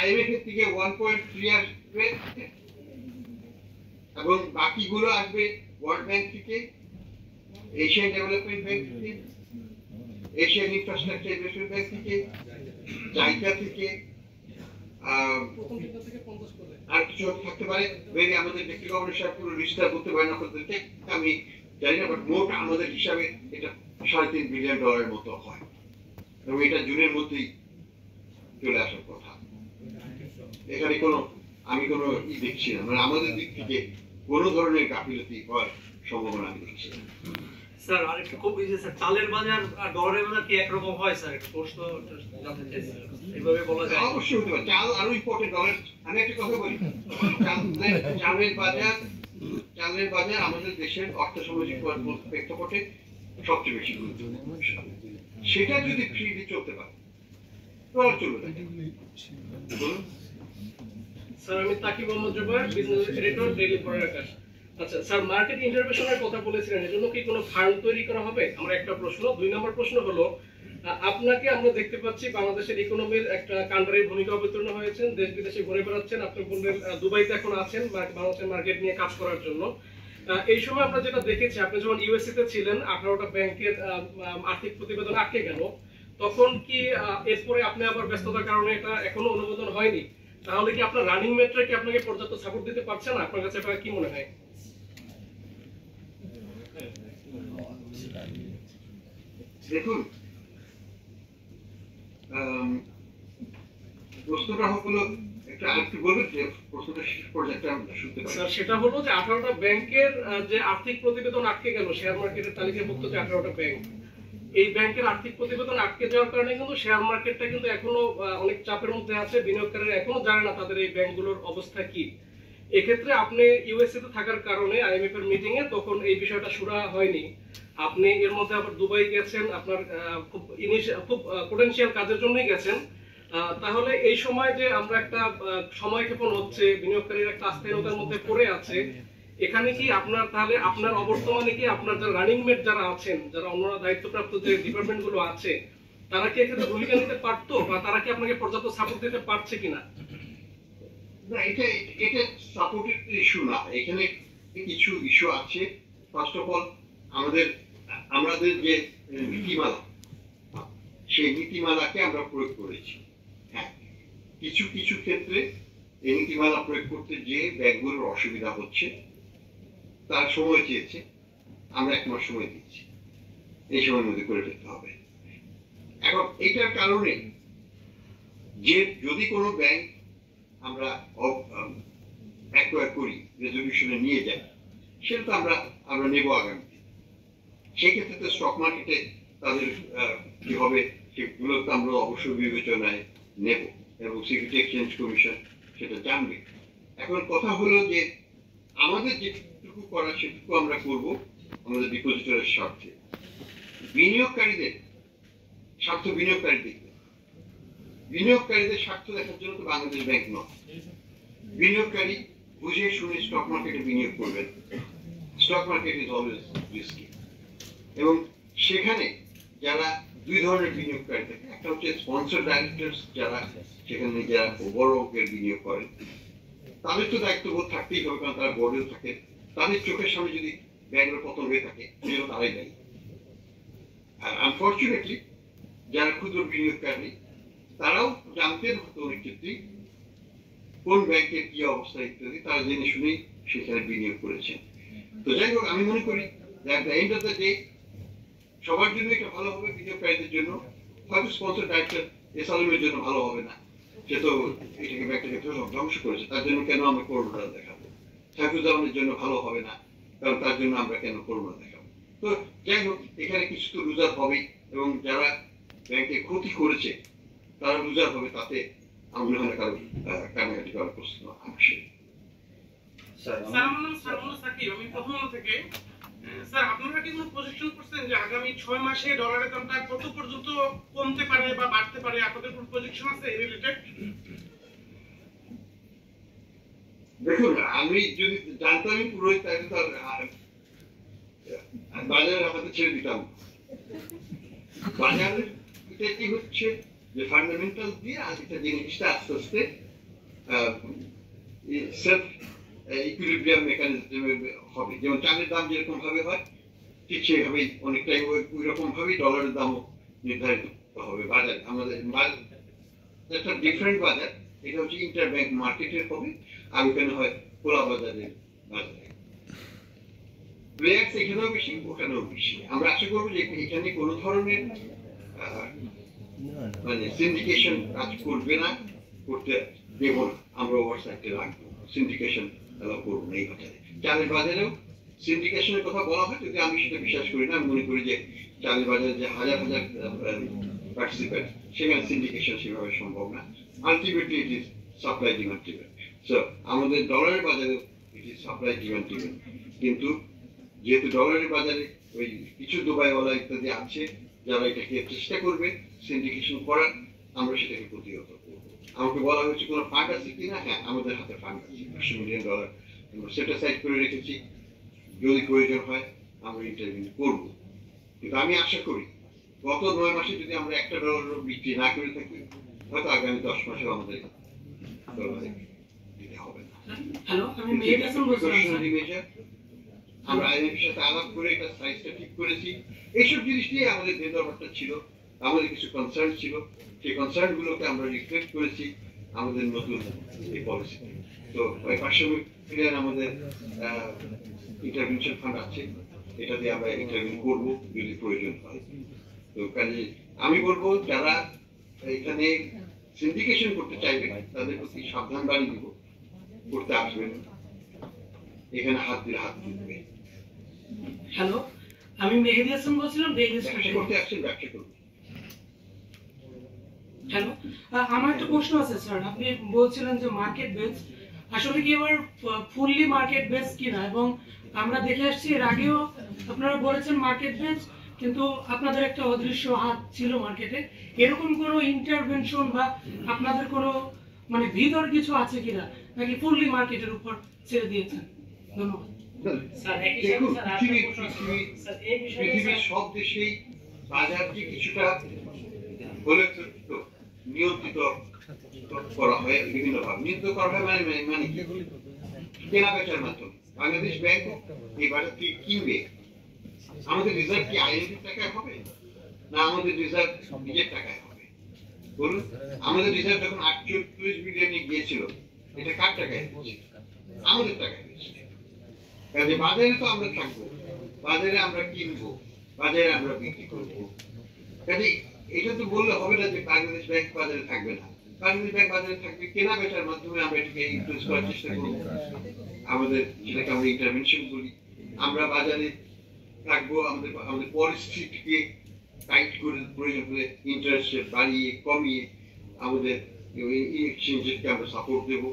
IMF এর থেকে 1.3 আসবে এবং বাকিগুলো আসবে ওয়ার্ল্ড ব্যাংক থেকে, এশিয়ান ডেভেলপমেন্ট ব্যাংক থেকে, এশিয়ান ইনফ্রাস্ট্রাকচার ইনভেস্টমেন্ট ব্যাংক থেকে, জাইকা থেকে, আর কিছু থাকতে পারে। আমাদের ব্যক্তি গবেষণা পুরো রিস্টার করতে পারে না, আমি জানি না, বাট মোট আমাদের হিসাবে এটা $3.5 বিলিয়ন মতো হয় এবং এটা জুনের মধ্যেই চলে আসার কথা। এখানে আমি কোনো দেখছি না, মানে আমাদের দিক থেকে কোনো ধরনের গাফিলতি হওয়ার সম্ভাবনা আমি দেখছি না। স্যার আরেকটু খুব স্যার, চালের বাজার আর ডলারের বাজার কি একরকম হয় স্যার? একটু প্রশ্ন জানতে চাইছি, এইভাবে বলা যায়? অবশ্যই হতে পারে, চাল আরো ইম্পর্টেন্ট। ডলার, আমি একটা কথা বলি, চালের বাজার আমাদের দেশের অর্থসামাজিক প্রেক্ষাপটে সবচেয়ে বেশি গুরুত্বপূর্ণ। সেটা যদি ফ্রিলি চলতে পারে তাহলে চলবে না। স্যার আমি Taqib Mohammad Zubair, business editor, daily podcast. আচ্ছা স্যার, মার্কেট ইন্টারভেনশনের কথা বলেছিলেন, এর জন্য কি কোনো ফান্ড তৈরি করা হবে? আমার একটা প্রশ্ন। 2 নম্বর প্রশ্ন হলো, আপনাকে আমরা দেখতে পাচ্ছি বাংলাদেশের ইকোনমির একটা কান্ডারির ভূমিকা অবতীর্ণ হয়েছেন, দেশ বিদেশে ঘুরে বেড়াচ্ছেন। আপনি বললেন দুবাইতে এখন আছেন বাংলাদেশের মার্কেট নিয়ে কাজ করার জন্য। এই সময় আমরা যেটা দেখেছি, আপনি যখন ইউএসএ তে ছিলেন, 18টা ব্যাংকের আর্থিক প্রতিবেদন আটকে গেল, তখন কি এরপরে আপনি আবার ব্যস্ততার কারণে এটা এখনো অনুমোদন হয়নি? তাহলে কি আপনার রানিং মেট্রো কি আপনাকে পর্যাপ্ত সাপোর্ট দিতে পারছে না? আপনার কাছে এটা কি মনে হয়? দেখুন, প্রশ্নটা হলো একটা আরেকটু বলবেন যে প্রশ্নটা শেষ পর্যায়ে আমরা শুনতে পাই। স্যার সেটা হলো যে 18টা ব্যাংকের যে আর্থিক প্রতিবেদন আটকে গেল, শেয়ার মার্কেটের তালিকাভুক্ত যে 18টা ব্যাংক, এই ব্যাংকের আর্থিক প্রতিবেদন আটকে যাওয়ার কারণে কিন্তু শেয়ার মার্কেটটা কিন্তু এখনো অনেক চাপের মধ্যে আছে। বিনিয়োগকারীরা এখনো জানে না তাদের এই ব্যাংকগুলোর অবস্থা কি। এক্ষেত্রে আপনি ইউএসএ তে থাকার কারণে আইএমএফ এর মিটিং এ তখন এই বিষয়টা শুরা হয়নি। আপনি এর মধ্যে আবার দুবাই গেছেন, আপনার খুব পোটেনশিয়াল কাজের জন্যই গেছেন। তাহলে এই সময় যে আমরা একটা সময়ক্ষেপণ হচ্ছে, বিনিয়োগকারীরা একটা আস্থাহীনতার মধ্যে পড়ে আছে, এখানে কি আপনার তাহলে আপনার অবর্তমানে কি আপনার যারা রানিং মেট যারা আছেন, যারা অন্যরা দায়িত্বপ্রাপ্ত যে ডিপার্টমেন্ট গুলো আছে, তারা কি এক্ষেত্রে ভূমিকা নিতে পারতো, বা তারা কি আপনাকে পর্যাপ্ত সাপোর্ট দিতে পারছে কিনা? না, এটা সাপোর্টের ইস্যু না, এখানে কিছু ইস্যু আছে। ফার্স্ট অফ অল আমাদের যে নীতিমালা, সেই নীতিমালাকে আমরা প্রয়োগ করেছি। হ্যাঁ, কিছু কিছু ক্ষেত্রে এই নীতিমালা প্রয়োগ করতে যে ব্যাংকগুলোর অসুবিধা হচ্ছে, তার সময় চেয়েছে, আমরা 1 মাস সময় দিচ্ছি, এই সময়ের মধ্যে করে ফেলতে হবে। এখন এটার কারণে যে যদি কোনো ব্যাংক আমরা অ্যাকোয়ার করি, রেজলিউশনে নিয়ে যাই, সেটা তো আমরা নেব আগামীতে। সেক্ষেত্রে তো স্টক মার্কেটে তাদের কি হবে সেগুলো তো আমরা অবশ্যই বিবেচনায় নেব এবং সিকিউরিটি এক্সচেঞ্জ কমিশন সেটা জানবে। এখন কথা হলো যে আমাদের যেটুকু করা সেটুকু আমরা করব আমাদের ডিপোজিটরের স্বার্থে। বিনিয়োগকারীদের স্বার্থ বিনিয়োগকারীদের স্বার্থ দেখার জন্য তো বাংলাদেশ ব্যাংক নয়। বিনিয়োগকারী বুঝে শুনে স্টক মার্কেটে বিনিয়োগ করবেন। Stock market is always risky এবং সেখানে যারা 2 ধরনের বিনিয়োগকারী থাকে, একটা হচ্ছে স্পন্সর ডাইরেক্টরস, যারা সেখানে যারা বড় অঙ্কের বিনিয়োগ করেন, তাদের তো দায়িত্ববোধ থাকতেই হবে, কারণ তারা বোর্ডেও থাকে। তাদের চোখের সামনে যদি ব্যাংকের পতন হয়ে থাকে, সেটা তারাই দায়ী। আর আনফর্চুনেটলি যারা ক্ষুদ্র বিনিয়োগকারী, তারাও জানতেন হয়তো অনেক ক্ষেত্রেই কোন ব্যাংকের কি অবস্থা ইত্যাদি, তারা জেনে শুনেই সেখানে বিনিয়োগ করেছেন। তো যাই হোক, আমি মনে করি যে at the end of the day সবার জন্য এটা ভালো হবে, বিনিয়োগকারীদের জন্য। হয়তো স্পন্সর ডাইরেক্টর এসআলএমের জন্য ভালো হবে না, সে তো এটাকে ব্যাংকটাকে ধ্বংস করেছে, তার জন্য কেন আমরা করোনা দেখাবো। সাইফুজ্জামানের জন্য ভালো হবে না, কারণ তার জন্য আমরা কেন করোনা দেখাবো। তো যাই হোক, এখানে কিছু তো লুজার হবেই এবং যারা ব্যাংকে ক্ষতি করেছে তারা লুজার হবে, তাতে আমার মনে হয় কারো কান্নাকাটি করার প্রশ্ন আসে। আমি প্রথম থেকে স্যার, আপনারা কি কোনো প্রজেকশন করছেন যে আগামী 6 মাসে ডলারের দামটা কত পর্যন্ত কমতে পারে বা বাড়তে পারে? আপনাদের কোনো প্রজেকশন আছে এই রিলেটেড? দেখুন, আমি যদি জানতামই পুরোই, তাহলে তো বাজারের হাতে ছেড়ে দিতাম। বাজারের এটা কি হচ্ছে, যে ফান্ডামেন্টাল দিয়ে আজকের জিনিসটা আস্তে আস্তে সেলফ ইকুইলিব্রিয়াম মেকানিজম হবে। যেমন চালের দাম যেরকম ভাবে হয় ঠিক সেইভাবেই অনেকটাই ওই রকম ভাবেই ডলারের দামও নির্ধারিত হবে বাজারে। আমাদের একটা ডিফারেন্ট বাজার, এটা হচ্ছে ইন্টার ব্যাংক মার্কেটের হবে, আর ওখানে হয় খোলা বাজারের বাজারে। প্লেয়ার্স এখানেও বেশি, ওখানেও বেশি। আমরা আশা করবো যে এখানে কোনো ধরনের মানে সিন্ডিকেশন কাজ করবে না, করতে দেব না। আমরা ওভারসাইটে রাখবো, সিন্ডিকেশন করবো না এই বাজারে। চালের বাজারেও সিন্ডিকেশনের কথা বলা হয়, যদি আমি সেটা বিশ্বাস করি না। আমি মনে করি যে চালের বাজারে যে হাজার হাজার পার্টিসিপেন্ট, সেখানে সিন্ডিকেশন সেভাবে সম্ভব না। Ultimately it is supply demand driven. So আমাদের ডলারের বাজারে it is supply demand driven. কিন্তু যেহেতু ডলারের বাজারে ওই কিছু দুবাইওয়ালা ইত্যাদি আছে যারা এটাকে চেষ্টা করবে সিন্ডিকেশন করার, আমরা সেটাকে প্রতিহত করবো। আমাকে বলা হয়েছে কোনো ফান্ড আছে কিনা? হ্যাঁ, আমাদের হাতে ফান্ড আছে, $200 মিলিয়ন আমরা সেটা সাইড করে রেখেছি। যদি প্রয়োজন হয় আমরা ইন্টারভিউ করব। কিন্তু আমি আশা করি গত 9 মাসে যদি আমরা $1 বিক্রি না করে থাকি, হয়তো আগামী 10 মাসেও আমাদের ডলারে দিতে হবে না। হ্যালো, আমি মেহেদি হাসান বলছিলাম। আমরা আইএমএফের সাথে আলাপ করে এটা সাইজটা ঠিক করেছি। এইসব জিনিস নিয়ে আমাদের যে দরবারটা ছিল, আমাদের কিছু কনসার্ন ছিল, সেই কনসার্ন গুলোকে আমরা রিফ্লেক্ট করেছি আমাদের নতুন এই পলিসিতে। তো $500 মিলিয়ন আমাদের ইন্টারভেনশন ফান্ড আছে, এটা দিয়ে আমরা ইন্টারভিউ করবো যদি প্রয়োজন হয়। তো কাজে আমি বলবো যারা এখানে সিন্ডিকেশন করতে চাইবে তাদের প্রতি সাবধান বাণী দিব, করতে আসবেন, এখানে হাত দিলে হাত দিবে। হ্যালো, আমি মেহেদি হাসান বলছিলাম। ব্যবসা করতে আসছেন, ব্যবসা করবেন। হ্যালো, আমার একটা প্রশ্ন আছে স্যার। আপনি বলছিলেন যে মার্কেট বেস, আসলে কি এবার ফুললি মার্কেট বেস কিনা? এবং আমরা দেখে আসছি এর আগেও আপনারা বলেছেন মার্কেট বেস, কিন্তু আপনাদের একটা অদৃশ্য হাত ছিল মার্কেটে। এরকম কোনো ইন্টারভেনশন বা আপনাদের কোনো মানে ভিতর কিছু আছে কিনা, নাকি ফুললি মার্কেটের উপর ছেড়ে দিয়েছেন? ধন্যবাদ দেখুন, পৃথিবীর সব দেশেই বাজারকে কিছুটা হলে নিয়ন্ত্রিত করা হয়, বিভিন্ন ভাবে নিয়ন্ত্রিত করা হয়। মানে কেনা বেচার মাধ্যমে বাংলাদেশ ব্যাংক এই বাজার থেকে কিনবে। আমাদের রিজার্ভ কি আইএমএফ টাকায় হবে, না আমাদের রিজার্ভ নিজের টাকায় হবে? বলুন, আমাদের রিজার্ভ যখন 48 বিলিয়নে গিয়েছিল, এটা কার টাকায় হয়েছে? আমাদের টাকায় হয়েছে। কাজে বাজারে তো আমরা থাকবো, বাজারে আমরা কিনবো, বাজারে আমরা বিক্রি করবো। কাজে এটা তো বললে হবে না যে বাংলাদেশ ব্যাংক বাজারে থাকবে না। বাংলাদেশ ব্যাংক বাজারে থাকবে, কেনা বেচার মাধ্যমে আমরা এটাকে ইনফ্লুয়েন্স করার চেষ্টা করবো। আমাদের যেটাকে আমরা ইন্টারভেনশন বলি, আমরা বাজারে থাকবো, আমাদের পরিস্থিতিকে টাইট করে প্রয়োজন হলে ইন্টারেস্ট বাড়িয়ে কমিয়ে আমাদের এক্সচেঞ্জকে আমরা সাপোর্ট দেবো।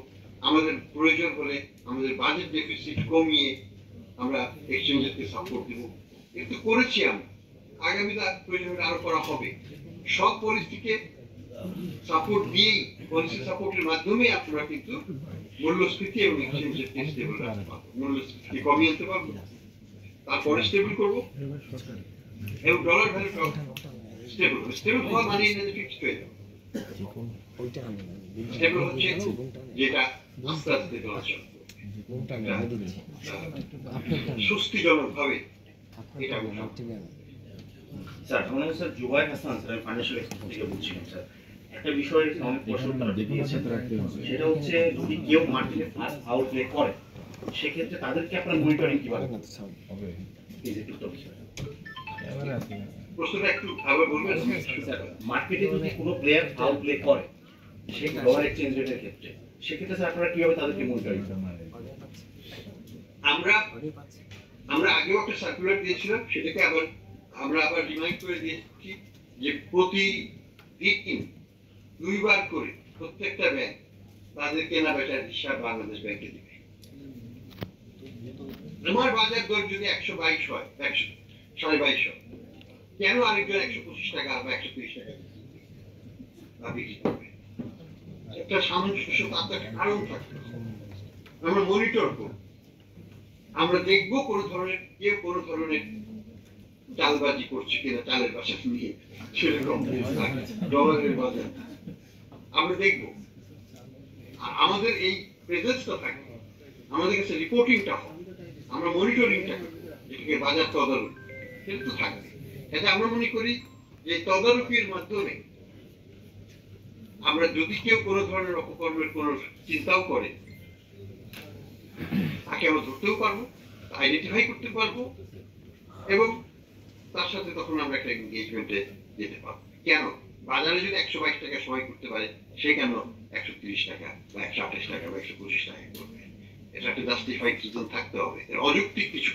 আমাদের প্রয়োজন হলে আমাদের বাজেট ডেফিসিট কমিয়ে আমরা এক্সচেঞ্জকে সাপোর্ট দেবো। কিন্তু করেছি আমরা, আগামীতে প্রয়োজন হলে আরো করা হবে। সব পরিস্থিতিকে সাপোর্ট দিয়েই, পলিসি সাপোর্টের মাধ্যমে আমরা কিন্তু মূল্যস্ফীতি এবং এক্সচেঞ্জের স্টেবল রাখতে পারবো, মূল্যস্ফীতি কমিয়ে আনতে পারবো, তারপরে স্টেবল করবো এবং ডলার ভ্যালুটাও স্টেবল। স্টেবল হওয়া মানে ফিক্সড হয়ে যাবে। স্টেবল হচ্ছে যেটা আস্তে আস্তে ডলার সুস্থিজনক ভাবে এটা স্যার। আমার নাম sir Zubair Hasan, sir financial expert থেকে বলছিলাম। স্যার, একটা বিষয়ে অনেক প্রশ্ন তারা দিয়েছে, সেটা হচ্ছে যদি কেউ মার্কেটে আউট প্লে করে, সেক্ষেত্রে তাদেরকে আপনার মনিটরিং কিভাবে প্রশ্নটা একটু আবার বলবেন? মার্কেটে যদি কোনো প্লেয়ার আউট প্লে করে সেই ডলার এক্সচেঞ্জ রেটের ক্ষেত্রে, সেক্ষেত্রে স্যার আপনারা কিভাবে তাদেরকে মনিটরিং করেন? আমরা আগেও একটা সার্কুলার দিয়েছিলাম, সেটাকে আমরা আবার রিমাইন্ড করে দিয়েছি যে প্রতিদিন 2 বার করে প্রত্যেকটা ব্যাংক তাদের কেনা বেচার হিসাব বাংলাদেশ ব্যাংকে দিবে। আমার বাজার দর যদি 122 হয়, 122.5 হয়, কেন আরেকজন 125 টাকা বা 130 টাকা বিক্রি করবে? একটা সামঞ্জস্য, তার একটা কারণ থাকবে। আমরা মনিটর করব, আমরা দেখবো কোন ধরনের চালবাজি করছে কিনা চালের বাজার নিয়ে সেরকম ডলারের বাজার আমরা দেখবো। আর আমাদের এই প্রেজেন্সটা থাকে, আমাদের কাছে রিপোর্টিংটা হয়, আমরা মনিটরিংটা করি, যেটাকে বাজার তদারকি, সেটা তো থাকবে। এটা আমরা মনে করি যে তদারকির মাধ্যমে আমরা যদি কেউ কোনো ধরনের অপকর্মের কোনো চিন্তাও করে তাকে আমরা ধরতেও পারবো, আইডেন্টিফাই করতে পারবো এবং তার সাথে তখন আমরা একটা এনগেজমেন্টে যেতে পারবো। কেন বাজারে যদি 122 টাকা সবাই করতে পারে, সে কেন 130 টাকা বা 128 টাকা বা 125 টাকা করবে? এটা একটা জাস্টিফাইড রিজন থাকতে হবে, এর অযৌক্তিক কিছু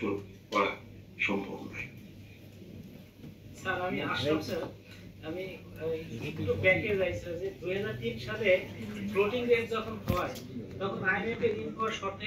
করা সম্ভব নয়। স্যার আমি আশরাফ স্যার, আমি একটু ব্যাংকে যাইছি যে 2003 সালে ফ্লোটিং রেট যখন হয় তখন আইএমএফ এর ঋণ পাওয়ার শর্ত